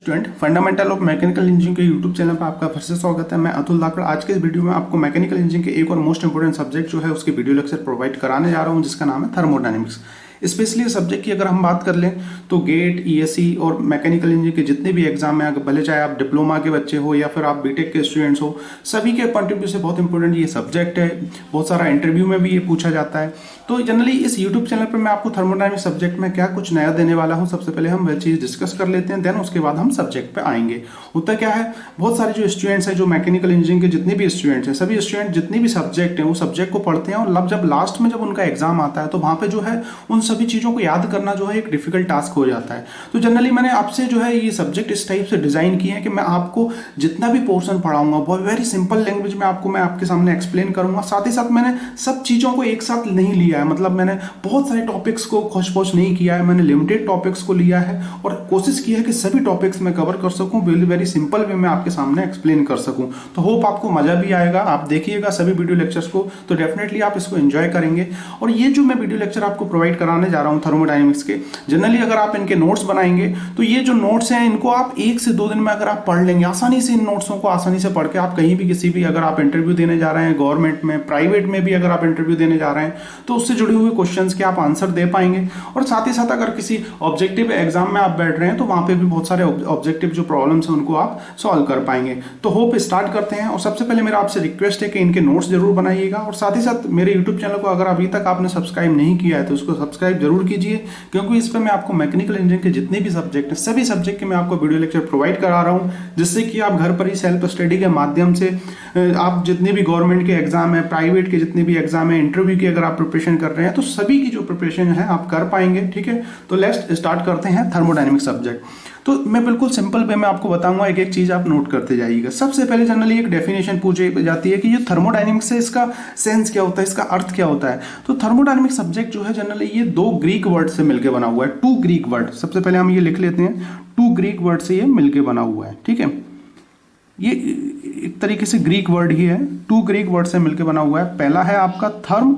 Student fundamental of mechanical engineering के YouTube channel पर आपका फिर से स्वागत है। मैं अतुल धाकड़। आज के इस वीडियो में आपको मैकेनिकल इंजीनियरिंग के एक और मोस्ट इंपोर्टेंट सब्जेक्ट जो है उसके वीडियो लेक्चर प्रोवाइड कराने जा रहा हूं, जिसका नाम है थर्मोडायनेमिक्स। स्पेशली इस सब्जेक्ट की अगर हम बात कर लें तो गेट, ईएससी और मैकेनिकल इंजीनियरिंग के जितने भी एग्जाम हैं, भले चाहे आप डिप्लोमा के बच्चे हो या फिर आप बीटेक के स्टूडेंट्स हो, सभी के पॉइंट ऑफ व्यू से बहुत इंपॉर्टेंट ये सब्जेक्ट है। बहुत सारा इंटरव्यू में भी ये पूछा जाता है। तो जनरली इस यूट्यूब चैनल पर मैं आपको थर्मोडायनेमिक्स सब्जेक्ट में क्या कुछ नया देने वाला हूं, सबसे पहले हम वह चीज़ डिस्कस कर लेते हैं, देन उसके बाद हम सब्जेक्ट पे आएंगे। होता क्या है, बहुत सारे जो स्टूडेंट्स हैं, जो मैकेनिकल इंजीनियरिंग के जितने भी स्टूडेंट्स हैं, सभी स्टूडेंट जितने भी सब्जेक्ट हैं वो सब्जेक्ट को पढ़ते हैं और जब लास्ट में जब उनका एग्जाम आता है तो वहाँ पे जो है उन सभी चीज़ों को याद करना जो है एक डिफिकल्ट टास्क हो जाता है। तो जनरली मैंने आपसे जो है ये सब्जेक्ट इस टाइप से डिजाइन किए हैं कि मैं आपको जितना भी पोर्शन पढ़ाऊंगा वो वेरी सिंपल लैंग्वेज में मैं आपके सामने एक्सप्लेन करूंगा। साथ ही साथ मैंने सब चीज़ों को एक साथ नहीं लिया है, मतलब मैंने बहुत सारे टॉपिक्स को खोज नहीं किया है, मैंने लिमिटेड टॉपिक्स को लिया है और कोशिश की है कि सभी टॉपिक्स मैं कवर कर सकूं, वेरी सिंपल वे में आपके सामने एक्सप्लेन कर सकूं। तो होप आपको मजा भी आएगा। आप देखिएगा सभी वीडियो लेक्चर्स को तो डेफिनेटली आप इसको एंजॉय करेंगे। और ये जो मैं वीडियो लेक्चर आपको प्रोवाइड कराने जा रहा हूं थर्मोडायनेमिक्स के, जनरली अगर आप इनके नोट्स बनाएंगे तो ये जो नोट्स हैं इनको आप 1 से 2 दिन में अगर आप पढ़ लेंगे आसानी से, इन नोट्सों को आसानी से पढ़ के आप कहीं भी किसी भी अगर आप इंटरव्यू देने जा रहे हैं, गवर्नमेंट में, प्राइवेट में भी अगर आप इंटरव्यू देने जा रहे हैं तो उससे जुड़े हुए क्वेश्चंस के आप आंसर दे पाएंगे। और साथ ही साथ अगर किसी ऑब्जेक्टिव एग्जाम में आप बैठ रहे हैं तो वहां पे भी बहुत सारे ऑब्जेक्टिव जो प्रॉब्लम्स हैं उनको आप सॉल्व कर पाएंगे। तो होप स्टार्ट करते हैं। और सबसे पहले मेरा आपसे रिक्वेस्ट है कि इनके नोट्स जरूर बनाइएगा और साथ ही साथ मेरे यूट्यूब चैनल को अगर अभी तक आपने सब्सक्राइब नहीं किया है तो उसको सब्सक्राइब जरूर कीजिए, क्योंकि इस पर मैं आपको मैकेनिकल इंजीनियरिंग के जितने भी सब्जेक्ट हैं सभी सब्जेक्ट के मैं आपको वीडियो लेक्चर प्रोवाइड करा रहा हूं, जिससे कि आप घर पर ही सेल्फ स्टडी के माध्यम से आप जितने भी गवर्नमेंट के एग्जाम है, प्राइवेट के जितने भी एग्जाम है, इंटरव्यू की अगर आप प्रिपरेशन कर रहे हैं तो सभी की जो प्रिपरेशन है आप कर पाएंगे। ठीक है, तो लेट्स स्टार्ट करते हैं थर्मोडायनेमिक सब्जेक्ट। तो मैं बिल्कुल सिंपल वे में आपको बताऊंगा, एक एक चीज आप नोट करते जाइएगा। सबसे पहले जनरली एक डेफिनेशन पूछी जाती है कि ये थर्मोडायनेमिक्स से इसका सेंस क्या होता है, इसका अर्थ क्या होता है। तो थर्मोडायनेमिक सब्जेक्ट जो है जनरली ये 2 ग्रीक वर्ड से मिलकर बना हुआ है, 2 ग्रीक वर्ड। सबसे पहले हम ये लिख लेते हैं, 2 ग्रीक वर्ड से ये मिलकर बना हुआ है। ठीक है, ये एक तरीके से ग्रीक वर्ड ही है, 2 ग्रीक वर्ड से मिलकर बना हुआ है। पहला है आपका थर्म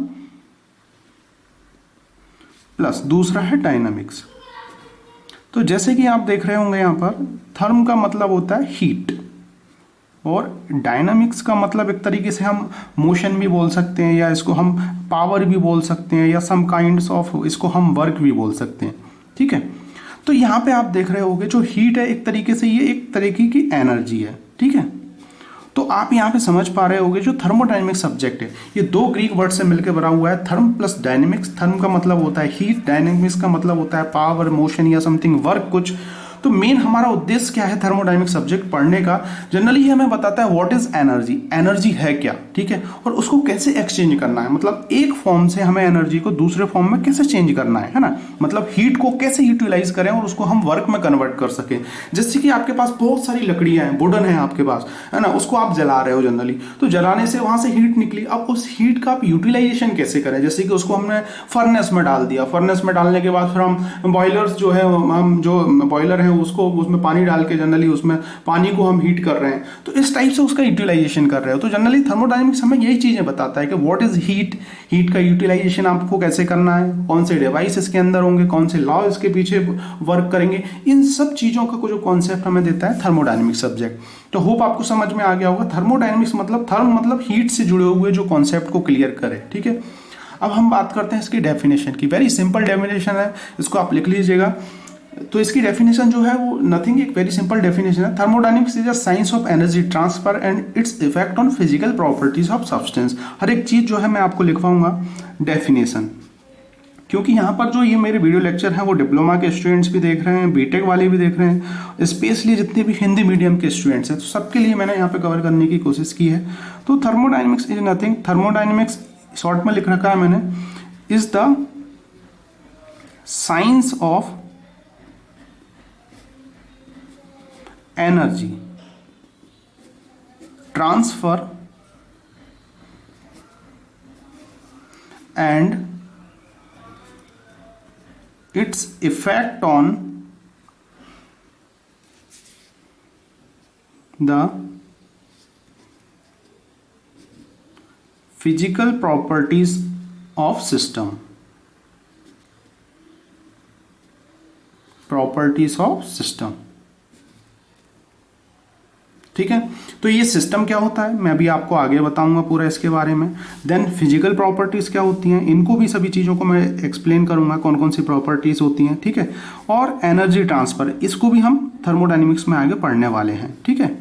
प्लस दूसरा है डायनामिक्स। तो जैसे कि आप देख रहे होंगे यहाँ पर थर्म का मतलब होता है हीट और डायनामिक्स का मतलब एक तरीके से हम मोशन भी बोल सकते हैं या इसको हम पावर भी बोल सकते हैं या सम काइंड्स ऑफ इसको हम वर्क भी बोल सकते हैं। ठीक है, तो यहाँ पे आप देख रहे होंगे जो हीट है एक तरीके से ये एक तरीके की एनर्जी है। ठीक है, तो आप यहाँ पे समझ पा रहे होंगे जो थर्मोडायनेमिक सब्जेक्ट है ये 2 ग्रीक वर्ड से मिलकर बना हुआ है, थर्म प्लस डायनेमिक्स। थर्म का मतलब होता है हीट, डायनेमिक्स का मतलब होता है पावर, मोशन या समथिंग वर्क कुछ। तो मेन हमारा उद्देश्य क्या है थर्मोडायनेमिक सब्जेक्ट पढ़ने का, जनरली हमें बताता है व्हाट इज एनर्जी, एनर्जी है क्या। ठीक है, और उसको कैसे एक्सचेंज करना है, मतलब एक फॉर्म से हमें एनर्जी को दूसरे फॉर्म में कैसे चेंज करना है ना, मतलब हीट को कैसे यूटिलाइज करें और उसको हम वर्क में कन्वर्ट कर सकें। जैसे कि आपके पास बहुत सारी लकड़ियां हैं, वुडन है आपके पास, है ना, उसको आप जला रहे हो जनरली, तो जलाने से वहां से हीट निकली। अब उस हीट का आप यूटिलाइजेशन कैसे करें, जैसे कि उसको हमने फर्नेस में डाल दिया, फर्नेस में डालने के बाद फिर हम बॉयलर्स जो है, हम जो बॉयलर है उसको उसमें पानी डाल के जनरली उसमें पानी को हम हीट कर रहे हैं, तो इस टाइप से उसका यूटिलाइजेशन कर रहे हो। तो जनरली थर्मोडायनेमिक्स हमें यही चीजें बताता है कि व्हाट इज हीट, हीट का यूटिलाइजेशन आपको कैसे करना है, कौन से डिवाइस इसके अंदर होंगे, कौन से लॉ इसके पीछे वर्क करेंगे, इन सब चीजों का जो कॉन्सेप्ट हमें देता है थर्मोडायनेमिक सब्जेक्ट। तो होप आपको समझ में आ गया होगा। थर्मोडायनेमिक्स मतलब थर्म मतलब हीट से जुड़े हुए जो कॉन्सेप्ट को क्लियर करे। ठीक है, अब हम बात करते हैं इसकी डेफिनेशन की। वेरी सिंपल डेफिनेशन है, इसको आप लिख लीजिएगा। तो इसकी डेफिनेशन जो है वो नथिंग, एक वेरी सिंपल डेफिनेशन है। Thermodynamics is a science of energy transfer and its effect on physical properties of substance. हर एक चीज जो है मैं आपको लिखवाऊंगा डेफिनेशन, क्योंकि यहाँ पर जो ये मेरे वीडियो लेक्चर हैं वो डिप्लोमा के स्टूडेंट्स भी देख रहे हैं, बीटेक वाले भी देख रहे हैं, स्पेशली जितने भी हिंदी मीडियम के स्टूडेंट्स हैं, तो सबके लिए मैंने यहाँ पे कवर करने की कोशिश की है। तो thermodynamics is nothing, thermodynamics short में लिख रखा है मैंने, is the science of energy transfer and its effect on the physical properties of system, properties of system. ठीक है। तो ये सिस्टम क्या होता है मैं अभी आपको आगे बताऊंगा पूरा इसके बारे में। देन फिजिकल प्रॉपर्टीज क्या होती हैं, इनको भी सभी चीज़ों को मैं एक्सप्लेन करूंगा कौन कौन सी प्रॉपर्टीज होती हैं, ठीक है। और एनर्जी ट्रांसफर, इसको भी हम थर्मोडायनेमिक्स में आगे पढ़ने वाले हैं, ठीक है।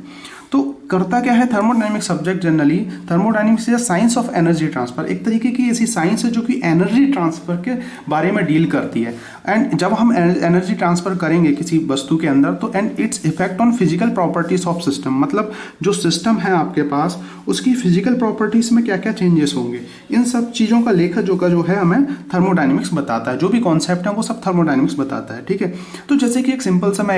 तो करता क्या है thermodynamics subject, generally thermodynamics is science of energy transfer, एक तरीके की ऐसी साइंस है जो कि एनर्जी ट्रांसफर के बारे में डील करती है। एंड जब हम एनर्जी ट्रांसफर करेंगे किसी वस्तु के अंदर तो and its effect on physical properties of system, मतलब जो सिस्टम है आपके पास उसकी फिजिकल प्रॉपर्टीज में क्या क्या चेंजेस होंगे, इन सब चीज़ों का लेखा जोखा जो है हमें थर्मोडायनेमिक्स बताता है। जो भी कॉन्सेप्ट है वो सब थर्मोडायनेमिक्स बताता है, ठीक है। तो जैसे कि एक सिंपल सा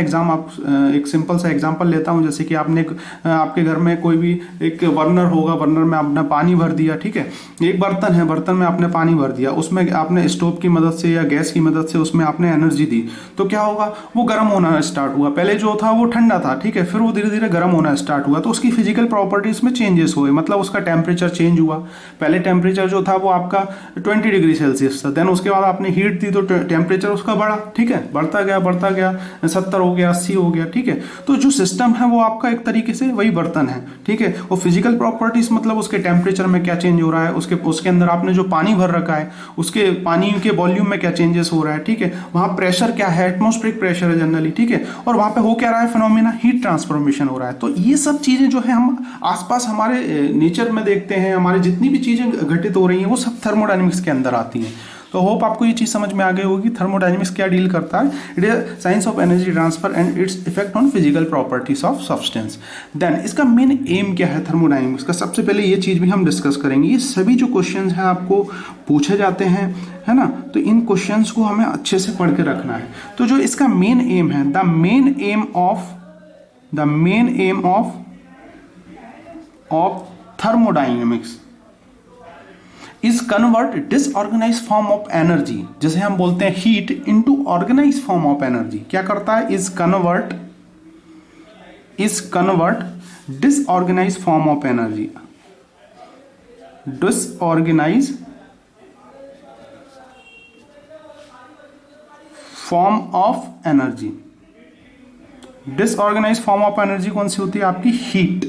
एग्जाम्पल लेता हूँ, जैसे कि आपने आपके घर में कोई भी एक बर्नर होगा, बर्नर में आपने पानी भर दिया, ठीक है। एक बर्तन है, बर्तन में आपने पानी भर दिया, उसमें आपने स्टोव की मदद से या गैस की मदद से उसमें आपने एनर्जी दी, तो क्या होगा वो गर्म होना स्टार्ट हुआ। पहले जो था वो ठंडा था, ठीक है, फिर वो धीरे धीरे गर्म होना स्टार्ट हुआ, तो उसकी फिजिकल प्रॉपर्टीज में चेंजेस हुए, मतलब उसका टेम्परेचर चेंज हुआ। पहले टेम्परेचर जो था वो आपका 20 डिग्री सेल्सियस था, देन उसके बाद आपने हीट दी तो टेम्परेचर उसका बढ़ा, ठीक है, बढ़ता गया 70 हो गया, 80 हो गया, ठीक है। तो जो सिस्टम है वो आपका एक तरीके से वही बर्तन है, ठीक है। और फिजिकल प्रॉपर्टीज मतलब उसके टेम्परेचर में क्या चेंज हो रहा है, उसके अंदर आपने जो पानी भर रखा है उसके पानी के वॉल्यूम में क्या चेंजेस हो रहा है, ठीक है। वहां प्रेशर क्या है, एटमॉस्फेरिक प्रेशर है जनरली, ठीक है। और वहां पे हो क्या रहा है फिनोमेना, हीट ट्रांसफॉर्मेशन हो रहा है। तो ये सब चीजें जो है हम आसपास हमारे नेचर में देखते हैं, हमारी जितनी भी चीजें घटित हो रही हैं वो सब थर्मोडायनेमिक्स के अंदर आती हैं। तो होप आपको ये चीज समझ में आ गई होगी थर्मोडायनेमिक्स क्या डील करता है। It is science of energy transfer and its effect on physical properties of substance. Then इसका मेन एम क्या है थर्मोडायनेमिक्स का, सबसे पहले ये चीज भी हम डिस्कस करेंगे। ये सभी जो क्वेश्चंस हैं आपको पूछे जाते हैं, है ना, तो इन क्वेश्चंस को हमें अच्छे से पढ़ के रखना है। तो जो इसका मेन एम है, the main aim of thermodynamics is convert disorganise form of energy, जैसे हम बोलते हैं heat, into organise form of energy. क्या करता है, is convert disorganise form of energy, disorganise form of energy. Disorganise form of energy कौन सी होती है, आपकी हीट,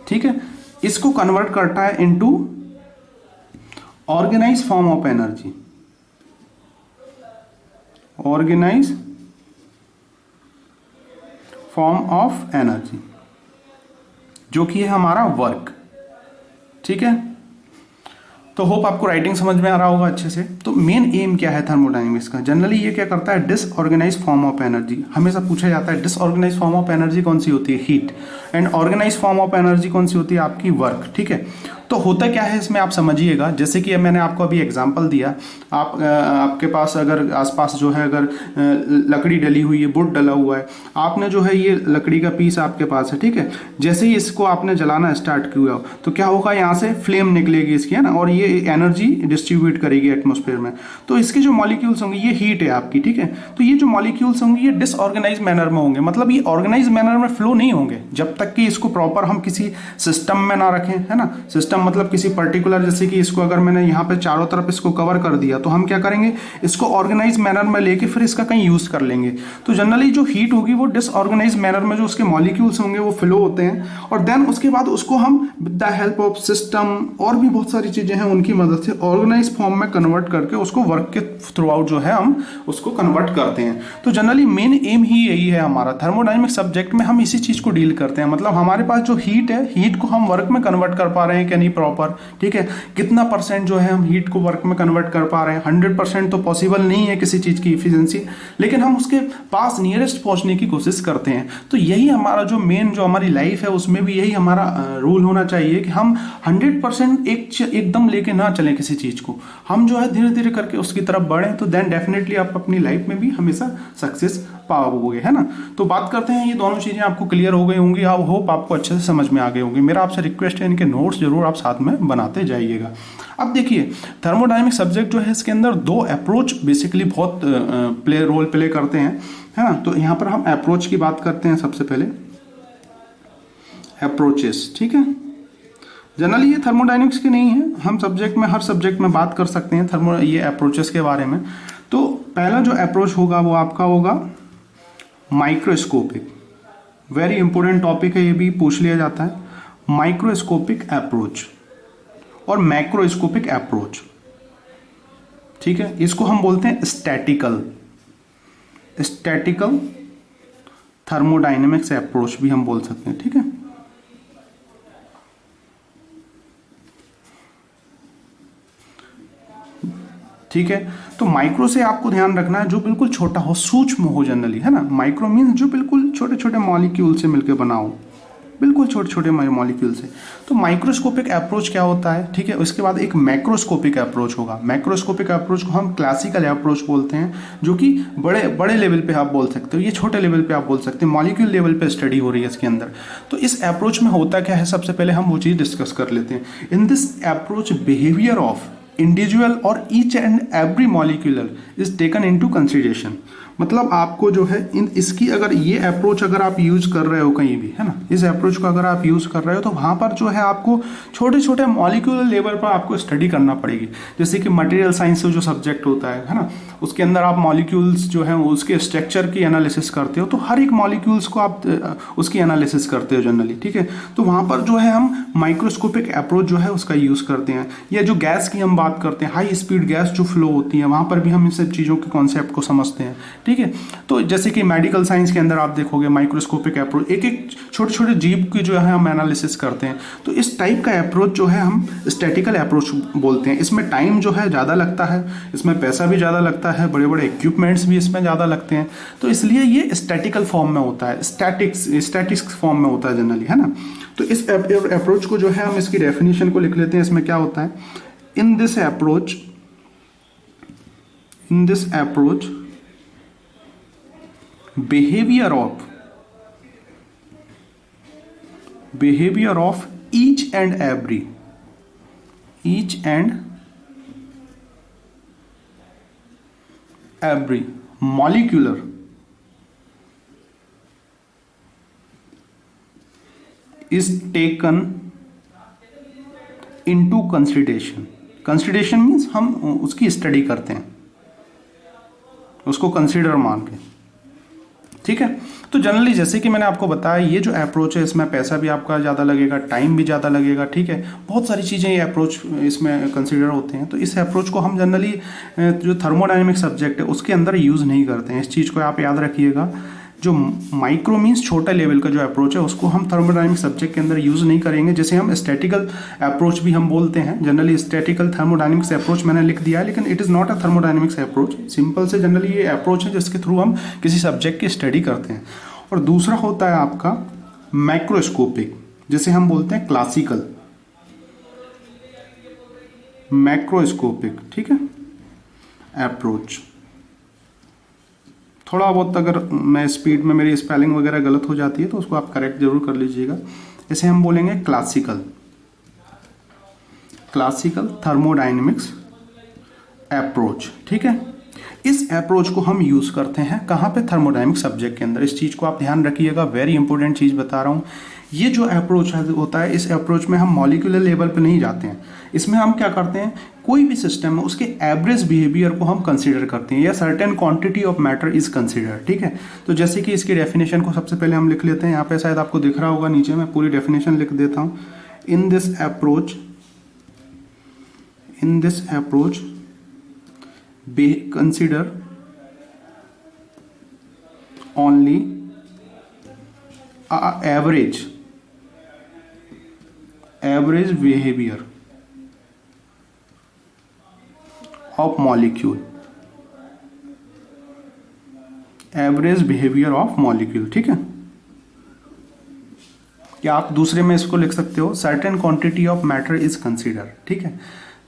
ठीक है। इसको कन्वर्ट करता है into organise form of energy, organise form of energy, जो कि है हमारा वर्क, ठीक है। तो होप आपको राइटिंग समझ में आ रहा होगा अच्छे से। तो मेन एम क्या है थर्मोडायनेमिक्स का, जनरली ये क्या करता है, डिसऑर्गेनाइज फॉर्म ऑफ एनर्जी। हमेशा पूछा जाता है डिसऑर्गेनाइज फॉर्म ऑफ एनर्जी कौन सी होती है, heat, and organise form of energy कौन सी होती है, आपकी वर्क, ठीक है। तो होता क्या है इसमें आप समझिएगा, जैसे कि मैंने आपको अभी एग्जांपल दिया, आपके पास अगर आसपास जो है अगर लकड़ी डली हुई है, वुड डला हुआ है, आपने जो है ये लकड़ी का पीस आपके पास है, ठीक है। जैसे ही इसको आपने जलाना स्टार्ट किया तो क्या होगा, यहाँ से फ्लेम निकलेगी इसकी, है ना, और ये एनर्जी डिस्ट्रीब्यूट करेगी एटमॉस्फेयर में। तो इसके जो मॉलिक्यूल्स होंगे ये हीट है आपकी, ठीक है। तो ये जो मॉलिक्यूल्स होंगे ये डिसऑर्गेनाइज मैनर में होंगे, मतलब ये ऑर्गेनाइज मैनर में फ्लो नहीं होंगे जब तक कि इसको प्रॉपर हम किसी सिस्टम में ना रखें, है ना। सिस्टम मतलब किसी पर्टिकुलर, जैसे कि इसको अगर मैंने यहाँ पे चारों तरफ इसको कवर कर दिया तो हम क्या करेंगे, इसको ऑर्गेनाइज मैनर में लेके फिर इसका कहीं यूज कर लेंगे। तो जनरली जो हीट होगी वो डिसऑर्गेनाइज मैनर में जो उसके मॉलिक्यूल्स होंगे वो फ्लो होते हैं, और देन उसके बाद उसको हम with the help of system और भी बहुत सारी चीजें हैं उनकी मदद से ऑर्गेनाइज फॉर्म में कन्वर्ट करके उसको वर्क के थ्रू आउट जो है हम उसको कन्वर्ट करते हैं। तो जनरली मेन एम ही यही है हमारा थर्मोडायनेमिक सब्जेक्ट में, हम इसी चीज को डील करते हैं। मतलब हमारे पास जो हीट है, हीट को हम वर्क में कन्वर्ट कर पा रहे हैं कि नहीं प्रॉपर, ठीक है। कितना परसेंट जो है हम हीट को वर्क में कन्वर्ट कर पा रहे हैं, 100% तो पॉसिबल नहीं है किसी चीज की इफिशिएंसी, लेकिन हम उसके पास नियरेस्ट पहुंचने की कोशिश करते हैं। तो यही हमारा जो मेन जो हमारी लाइफ है उसमें भी यही हमारा रूल होना चाहिए कि हम 100% एकदम लेके ना चलें किसी चीज को, हम जो है धीरे धीरे करके उसकी तरफ बढ़ें, तो देन डेफिनेटली आप अपनी लाइफ में भी हमेशा सक्सेस पाओगे, है ना। तो बात करते हैं, ये दोनों चीजें आपको क्लियर हो गई होंगी, आप होप आपको अच्छे से समझ में आ गई होंगी। मेरा आपसे रिक्वेस्ट है इनके नोट्स जरूर आप साथ में बनाते जाइएगा। अब देखिए थर्मोडायनेमिक सब्जेक्ट जो है इसके अंदर दो अप्रोच बेसिकली बहुत रोल प्ले करते हैं, है ना। तो यहाँ पर हम अप्रोच की बात करते हैं सबसे पहले, अप्रोचेस, ठीक है। जनरली ये थर्मोडायनेमिक्स के नहीं है, हम सब्जेक्ट में हर सब्जेक्ट में बात कर सकते हैं ये अप्रोचेस के बारे में। तो पहला जो अप्रोच होगा वो आपका होगा माइक्रोस्कोपिक, वेरी इंपॉर्टेंट टॉपिक है, ये भी पूछ लिया जाता है। माइक्रोस्कोपिक अप्रोच और मैक्रोस्कोपिक अप्रोच, ठीक है, इसको हम बोलते हैं स्टैटिकल थर्मोडायनेमिक्स अप्रोच भी हम बोल सकते हैं, ठीक है। ठीक है, तो माइक्रो से आपको ध्यान रखना है जो बिल्कुल छोटा हो, सूक्ष्म हो जनरली, है ना। माइक्रो मीन्स जो बिल्कुल छोटे छोटे मॉलिक्यूल से मिलकर बना हो, बिल्कुल छोटे छोटे मॉलिक्यूल से। तो माइक्रोस्कोपिक अप्रोच क्या होता है, ठीक है। उसके बाद एक मैक्रोस्कोपिक अप्रोच होगा। मैक्रोस्कोपिक अप्रोच को हम क्लासिकल अप्रोच बोलते हैं, जो कि बड़े बड़े लेवल पे आप बोल सकते हो, ये छोटे लेवल पे आप बोल सकते हैं, मॉलिक्यूल लेवल पे स्टडी हो रही है इसके अंदर। तो इस अप्रोच में होता क्या है, सबसे पहले हम वो चीज़ डिस्कस कर लेते हैं। In this approach behaviour of individual और each and every molecular is taken into consideration. मतलब आपको जो है इसकी अगर ये अप्रोच अगर आप यूज कर रहे हो कहीं भी, है ना, इस अप्रोच को अगर आप यूज कर रहे हो तो वहाँ पर जो है आपको छोटे छोटे मॉलिक्यूलर लेवल पर आपको स्टडी करना पड़ेगी। जैसे कि मटेरियल साइंस जो सब्जेक्ट होता है ना, उसके अंदर आप मॉलिक्यूल्स जो है उसके स्ट्रक्चर की एनालिसिस करते हो, तो हर एक मॉलिक्यूल्स को आप उसकी एनालिसिस करते हो जनरली, ठीक है। तो वहाँ पर जो है हम माइक्रोस्कोपिक अप्रोच जो है उसका यूज़ करते हैं। या जो गैस की हम बात करते हैं, हाई स्पीड गैस जो फ्लो होती है, वहाँ पर भी हम इन सब चीज़ों के कॉन्सेप्ट को समझते हैं, ठीक है। तो जैसे कि मेडिकल साइंस के अंदर आप देखोगे माइक्रोस्कोपिक अप्रोच, एक एक छोटे छोटे जीव की जो है हम एनालिसिस करते हैं। तो इस टाइप का अप्रोच जो है हम स्टैटिकल अप्रोच बोलते हैं। इसमें टाइम जो है ज़्यादा लगता है, इसमें पैसा भी ज़्यादा लगता है, बड़े बड़े इक्विपमेंट्स भी इसमें ज़्यादा लगते हैं। तो इसलिए ये स्टैटिकल फॉर्म में होता है, स्टैटिक्स फॉर्म में होता है जनरली, है ना। तो इस अप्रोच को जो है हम इसकी डेफिनेशन को लिख लेते हैं। इसमें क्या होता है, इन this approach behavior of each and every molecular is taken into consideration means हम उसकी स्टडी करते हैं, उसको कंसीडर मान के, ठीक है। तो जनरली जैसे कि मैंने आपको बताया, ये जो अप्रोच है इसमें पैसा भी आपका ज़्यादा लगेगा, टाइम भी ज़्यादा लगेगा, ठीक है। बहुत सारी चीज़ें ये अप्रोच इसमें कंसीडर होते हैं। तो इस अप्रोच को हम जनरली जो थर्मोडायनेमिक सब्जेक्ट है उसके अंदर यूज़ नहीं करते हैं। इस चीज़ को आप याद रखिएगा। जो माइक्रो मीन्स छोटा लेवल का जो अप्रोच है उसको हम थर्मोडायनेमिक सब्जेक्ट के अंदर यूज़ नहीं करेंगे। जैसे हम स्टैटिकल अप्रोच भी हम बोलते हैं जनरली, स्टैटिकल थर्मोडायनेमिक्स अप्रोच मैंने लिख दिया है, लेकिन it is not a thermodynamics approach. Simple से जनरली ये अप्रोच है जिसके थ्रू हम किसी सब्जेक्ट की स्टडी करते हैं। और दूसरा होता है आपका मैक्रोस्कोपिक, जिसे हम बोलते हैं क्लासिकल मैक्रोस्कोपिक, ठीक है, अप्रोच। थोड़ा बहुत अगर मैं स्पीड में मेरी स्पेलिंग वगैरह गलत हो जाती है तो उसको आप करेक्ट जरूर कर लीजिएगा। इसे हम बोलेंगे क्लासिकल थर्मोडायनेमिक्स अप्रोच, ठीक है। इस अप्रोच को हम यूज़ करते हैं कहाँ पे, थर्मोडायनेमिक सब्जेक्ट के अंदर। इस चीज़ को आप ध्यान रखिएगा, वेरी इंपॉर्टेंट चीज़ बता रहा हूँ। ये जो अप्रोच होता है, इस अप्रोच में हम मॉलिक्यूलर लेवल पे नहीं जाते हैं। इसमें हम क्या करते हैं, कोई भी सिस्टम है उसके एवरेज बिहेवियर को हम कंसीडर करते हैं, या certain quantity of matter is consider, ठीक है। तो जैसे कि इसकी डेफिनेशन को सबसे पहले हम लिख लेते हैं। यहाँ पे शायद आपको दिख रहा होगा, नीचे मैं पूरी डेफिनेशन लिख देता हूँ। इन this approach consider only average behavior of molecule, ठीक है। या आप दूसरे में इसको लिख सकते हो, certain quantity of matter is consider, ठीक है।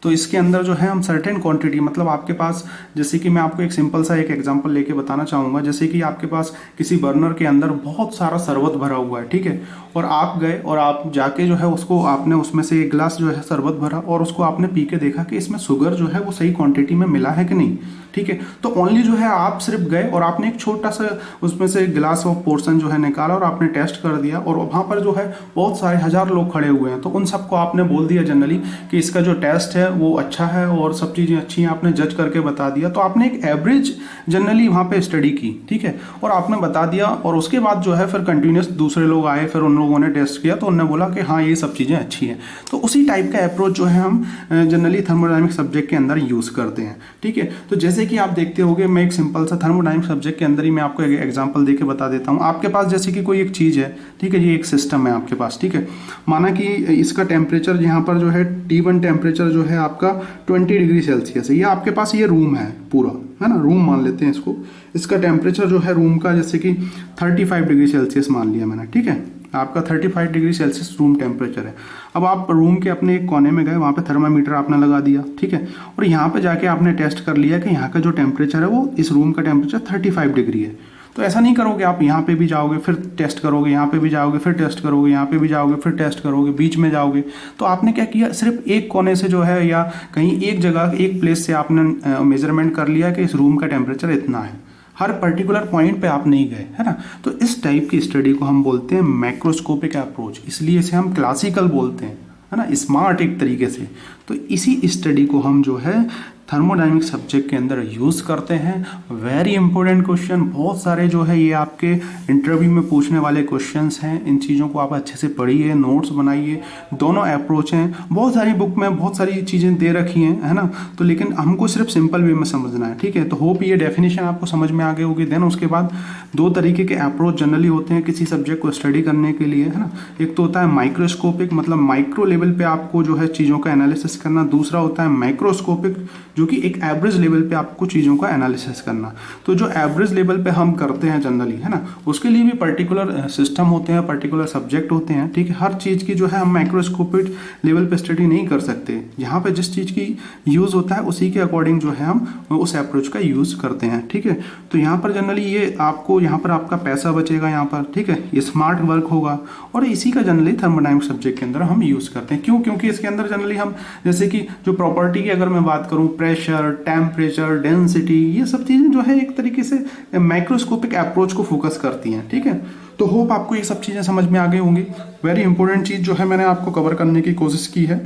तो इसके अंदर जो है हम सर्टेन क्वांटिटी, मतलब आपके पास, जैसे कि मैं आपको एक सिंपल सा एक एग्जांपल लेके बताना चाहूँगा। जैसे कि आपके पास किसी बर्नर के अंदर बहुत सारा शरबत भरा हुआ है, ठीक है, और आप गए और आप जाके जो है उसको आपने उसमें से एक गिलास जो है शरबत भरा और उसको आपने पी के देखा कि इसमें शुगर जो है वो सही क्वांटिटी में मिला है कि नहीं, ठीक है। तो ओनली जो है आप सिर्फ गए और आपने एक छोटा सा उसमें से गिलास ऑफ पोर्शन जो है निकाला और आपने टेस्ट कर दिया, और वहाँ पर जो है बहुत सारे 1000 लोग खड़े हुए हैं, तो उन सबको आपने बोल दिया जनरली कि इसका जो टेस्ट है है वो अच्छा है और सब चीज़ें अच्छी हैं, आपने जज करके बता दिया। तो आपने एक एवरेज जनरली वहाँ पे स्टडी की, ठीक है, और आपने बता दिया। और उसके बाद जो है फिर कंटिन्यूस दूसरे लोग आए, फिर उन लोगों ने टेस्ट किया तो उन्होंने बोला कि हाँ ये सब चीज़ें अच्छी हैं। तो उसी टाइप का अप्रोच जो है हम जनरली थर्मोडायनेमिक सब्जेक्ट के अंदर यूज़ करते हैं, ठीक है। तो जैसे कि आप देखते होंगे, मैं एक सिंपल सा थर्मोडायनेमिक सब्जेक्ट के अंदर ही मैं आपको एक एग्जांपल देके बता देता हूँ। आपके पास जैसे कि कोई एक चीज़ है, ठीक है, ये एक सिस्टम है आपके पास, ठीक है। माना कि इसका टेम्परेचर यहाँ पर जो है T1 टेम्परेचर जो है आपका 20 डिग्री सेल्सियस है। ये आपके पास ये रूम है पूरा, है ना, रूम मान लेते हैं इसको। इसका टेम्परेचर जो है रूम का जैसे कि 35 डिग्री सेल्सियस मान लिया मैंने, ठीक है। आपका 35 डिग्री सेल्सियस रूम टेम्परेचर है। अब आप रूम के अपने एक कोने में गए, वहाँ पे थर्मामीटर आपने लगा दिया, ठीक है, और यहाँ पे जाके आपने टेस्ट कर लिया कि यहाँ का जो टेम्परेचर है वो इस रूम का टेम्परेचर 35 डिग्री है। तो ऐसा नहीं करोगे, आप यहाँ पे भी जाओगे फिर टेस्ट करोगे, यहाँ पे भी जाओगे फिर टेस्ट करोगे, यहाँ पे भी जाओगे फिर टेस्ट करोगे, बीच में जाओगे। तो आपने क्या किया, सिर्फ एक कोने से जो है या कहीं एक जगह एक प्लेस से आपने मेजरमेंट कर लिया कि इस रूम का टेम्परेचर इतना है। हर पर्टिकुलर पॉइंट पे आप नहीं गए, है ना। तो इस टाइप की स्टडी को हम बोलते हैं मैक्रोस्कोपिक अप्रोच, इसलिए इसे हम क्लासिकल बोलते हैं, है ना, स्मार्ट एक तरीके से। तो इसी स्टडी को हम जो है थर्मोडायनेमिक सब्जेक्ट के अंदर यूज़ करते हैं। वेरी इंपॉर्टेंट क्वेश्चन, बहुत सारे जो है ये आपके इंटरव्यू में पूछने वाले क्वेश्चंस हैं। इन चीज़ों को आप अच्छे से पढ़िए, नोट्स बनाइए। दोनों अप्रोच हैं, बहुत सारी बुक में बहुत सारी चीज़ें दे रखी हैं, है ना। तो लेकिन हमको सिर्फ सिंपल वे में समझना है, ठीक है। तो होप ये डेफिनेशन आपको समझ में आ गई होगी। देन उसके बाद दो तरीके के अप्रोच जनरली होते हैं किसी सब्जेक्ट को स्टडी करने के लिए, है ना। एक तो होता है माइक्रोस्कोपिक, मतलब माइक्रो लेवल पे आपको जो है चीज़ों का एनालिसिस करना। दूसरा होता है मैक्रोस्कोपिक, जो कि एक एवरेज लेवल पे आपको चीज़ों का एनालिसिस करना। तो जो एवरेज लेवल पे हम करते हैं जनरली, है ना, उसके लिए भी पर्टिकुलर सिस्टम होते हैं, पर्टिकुलर सब्जेक्ट होते हैं, ठीक है। हर चीज़ की जो है हम माइक्रोस्कोपिक लेवल पे स्टडी नहीं कर सकते। यहाँ पे जिस चीज़ की यूज़ होता है उसी के अकॉर्डिंग जो है हम उस अप्रोच का यूज़ करते हैं, ठीक है। तो यहाँ पर जनरली ये आपको, यहाँ पर आपका पैसा बचेगा यहाँ पर, ठीक है, ये स्मार्ट वर्क होगा। और इसी का जनरली थर्मोडायनेमिक सब्जेक्ट के अंदर हम यूज़ करते हैं। क्यों? क्योंकि इसके अंदर जनरली हम जैसे कि जो प्रॉपर्टी की अगर मैं बात करूँ, प्रेशर, टेम्परेचर, डेंसिटी, ये सब चीज़ें जो है एक तरीके से माइक्रोस्कोपिक अप्रोच को फोकस करती हैं, ठीक है। तो होप आपको ये सब चीज़ें समझ में आ गई होंगी। वेरी इंपॉर्टेंट चीज़ जो है मैंने आपको कवर करने की कोशिश की है।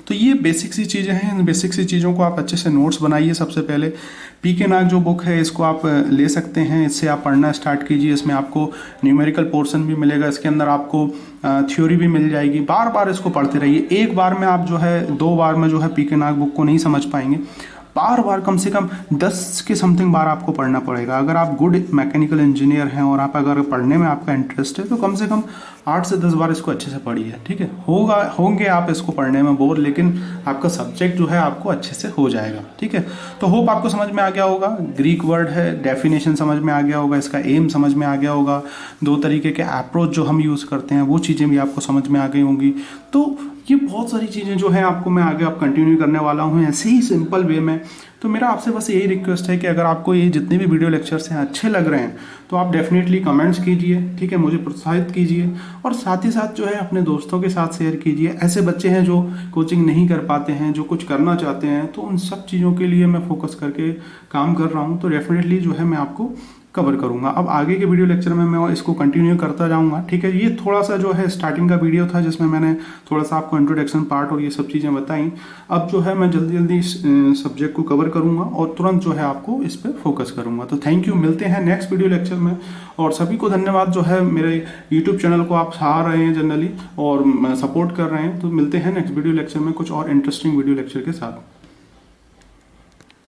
तो ये बेसिक सी चीज़ें हैं, इन बेसिक सी चीज़ों को आप अच्छे से नोट्स बनाइए। सबसे पहले पीके नाग जो बुक है इसको आप ले सकते हैं, इससे आप पढ़ना स्टार्ट कीजिए। इसमें आपको न्यूमेरिकल पोर्शन भी मिलेगा, इसके अंदर आपको थ्योरी भी मिल जाएगी। बार बार इसको पढ़ते रहिए। एक बार में आप जो है, दो बार में जो है पीके नाग बुक को नहीं समझ पाएंगे। बार बार कम से कम 10 के समथिंग बार आपको पढ़ना पड़ेगा। अगर आप गुड मैकेनिकल इंजीनियर हैं और आप अगर पढ़ने में आपका इंटरेस्ट है तो कम से कम 8 से 10 बार इसको अच्छे से पढ़िए, ठीक है। होंगे आप इसको पढ़ने में बोर, लेकिन आपका सब्जेक्ट जो है आपको अच्छे से हो जाएगा, ठीक है। तो होप आपको समझ में आ गया होगा। ग्रीक वर्ड है, डेफिनेशन समझ में आ गया होगा, इसका एम समझ में आ गया होगा, दो तरीके के अप्रोच जो हम यूज़ करते हैं वो चीज़ें भी आपको समझ में आ गई होंगी। तो ये बहुत सारी चीज़ें जो है आपको मैं आगे आप कंटिन्यू करने वाला हूँ ऐसे ही सिंपल वे में। तो मेरा आपसे बस यही रिक्वेस्ट है कि अगर आपको ये जितने भी वीडियो लेक्चर्स हैं अच्छे लग रहे हैं तो आप डेफिनेटली कमेंट्स कीजिए, ठीक है, मुझे प्रोत्साहित कीजिए। और साथ ही साथ जो है अपने दोस्तों के साथ शेयर कीजिए। ऐसे बच्चे हैं जो कोचिंग नहीं कर पाते हैं, जो कुछ करना चाहते हैं, तो उन सब चीज़ों के लिए मैं फोकस करके काम कर रहा हूँ। तो डेफिनेटली जो है मैं आपको कवर करूंगा। अब आगे के वीडियो लेक्चर में मैं इसको कंटिन्यू करता जाऊंगा, ठीक है। ये थोड़ा सा जो है स्टार्टिंग का वीडियो था जिसमें मैंने थोड़ा सा आपको इंट्रोडक्शन पार्ट और ये सब चीज़ें बताई। अब जो है मैं जल्दी जल्दी इस सब्जेक्ट को कवर करूंगा और तुरंत जो है आपको इस पर फोकस करूंगा। तो थैंक यू, मिलते हैं नेक्स्ट वीडियो लेक्चर में। और सभी को धन्यवाद जो है मेरे यूट्यूब चैनल को आप सराह रहे हैं जनरली और सपोर्ट कर रहे हैं। तो मिलते हैं नेक्स्ट वीडियो लेक्चर में कुछ और इंटरेस्टिंग वीडियो लेक्चर के साथ।